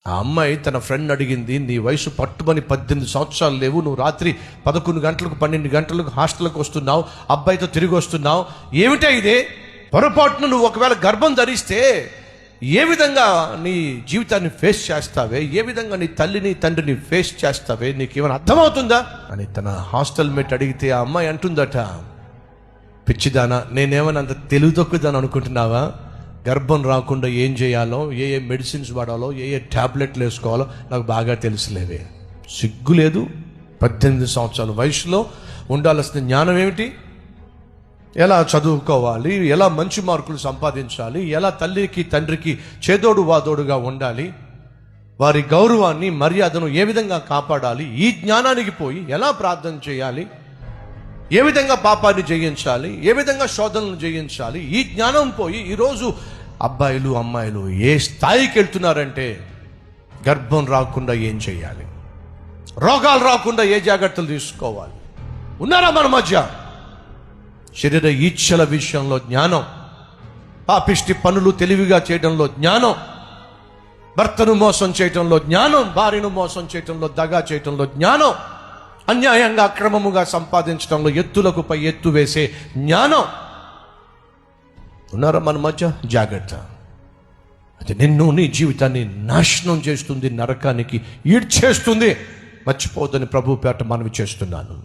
ఆ అమ్మాయి తన ఫ్రెండ్ అడిగింది, నీ వయసు పట్టుమని 18 సంవత్సరాలు లేవు, నువ్వు రాత్రి 11 గంటలకు 12 గంటలకు హాస్టల్కి వస్తున్నావు, అబ్బాయితో తిరిగి వస్తున్నావు, ఏమిటా ఇదే? పొరపాటున నువ్వు ఒకవేళ గర్భం ధరిస్తే ఏ విధంగా నీ జీవితాన్ని ఫేస్ చేస్తావే, ఏ విధంగా నీ తల్లిని తండ్రిని ఫేస్ చేస్తావే, నీకేమైనా అర్థమవుతుందా అని తన హాస్టల్ మేట్ అడిగితే ఆ అమ్మాయి అంటుందట, పిచ్చిదానా, నేనేమైనా అంత తెలివి తక్కువదాని అనుకుంటున్నావా? గర్భం రాకుండా ఏం చేయాలో, ఏ మెడిసిన్స్ వాడాలో, ఏ ట్యాబ్లెట్లు వేసుకోవాలో నాకు బాగా తెలుసులేవే. సిగ్గు లేదు? 18 సంవత్సరాల వయసులో ఉండాల్సిన జ్ఞానం ఏమిటి? ఎలా చదువుకోవాలి, ఎలా మంచి మార్కులు సంపాదించాలి, ఎలా తల్లికి తండ్రికి చేదోడు వాదోడుగా ఉండాలి, వారి గౌరవాన్ని మర్యాదను ఏ విధంగా కాపాడాలి, ఈ జ్ఞానానికి పోయి ఎలా ప్రార్థన చేయాలి, ఏ విధంగా పాపాన్ని జయించాలి, ఏ విధంగా శోధనలు జయించాలి, ఈ జ్ఞానం పోయి ఈరోజు అబ్బాయిలు అమ్మాయిలు ఏ స్థాయికి వెళ్తున్నారంటే గర్భం రాకుండా ఏం చేయాలి, రోగాలు రాకుండా ఏ జాగ్రత్తలు తీసుకోవాలి. ఉన్నారా మన మధ్య? శరీర ఈచ్ఛల విషయంలో జ్ఞానం, పాపిష్టి పనులు తెలివిగా చేయడంలో జ్ఞానం, భర్తను మోసం చేయటంలో జ్ఞానం, భార్యను మోసం చేయటంలో, దగా చేయటంలో జ్ఞానం, అన్యాయంగా అక్రమముగా సంపాదించడంలో ఎత్తులకు పై ఎత్తు వేసే జ్ఞానం. ఉన్నారా మన మధ్య? జాగ్రత్త. అది నిన్ను, నీ జీవితాన్ని నాశనం చేస్తుంది, నరకానికి ఈడ్చేస్తుంది. మర్చిపోదని ప్రభు పేట మనవి చేస్తున్నాను.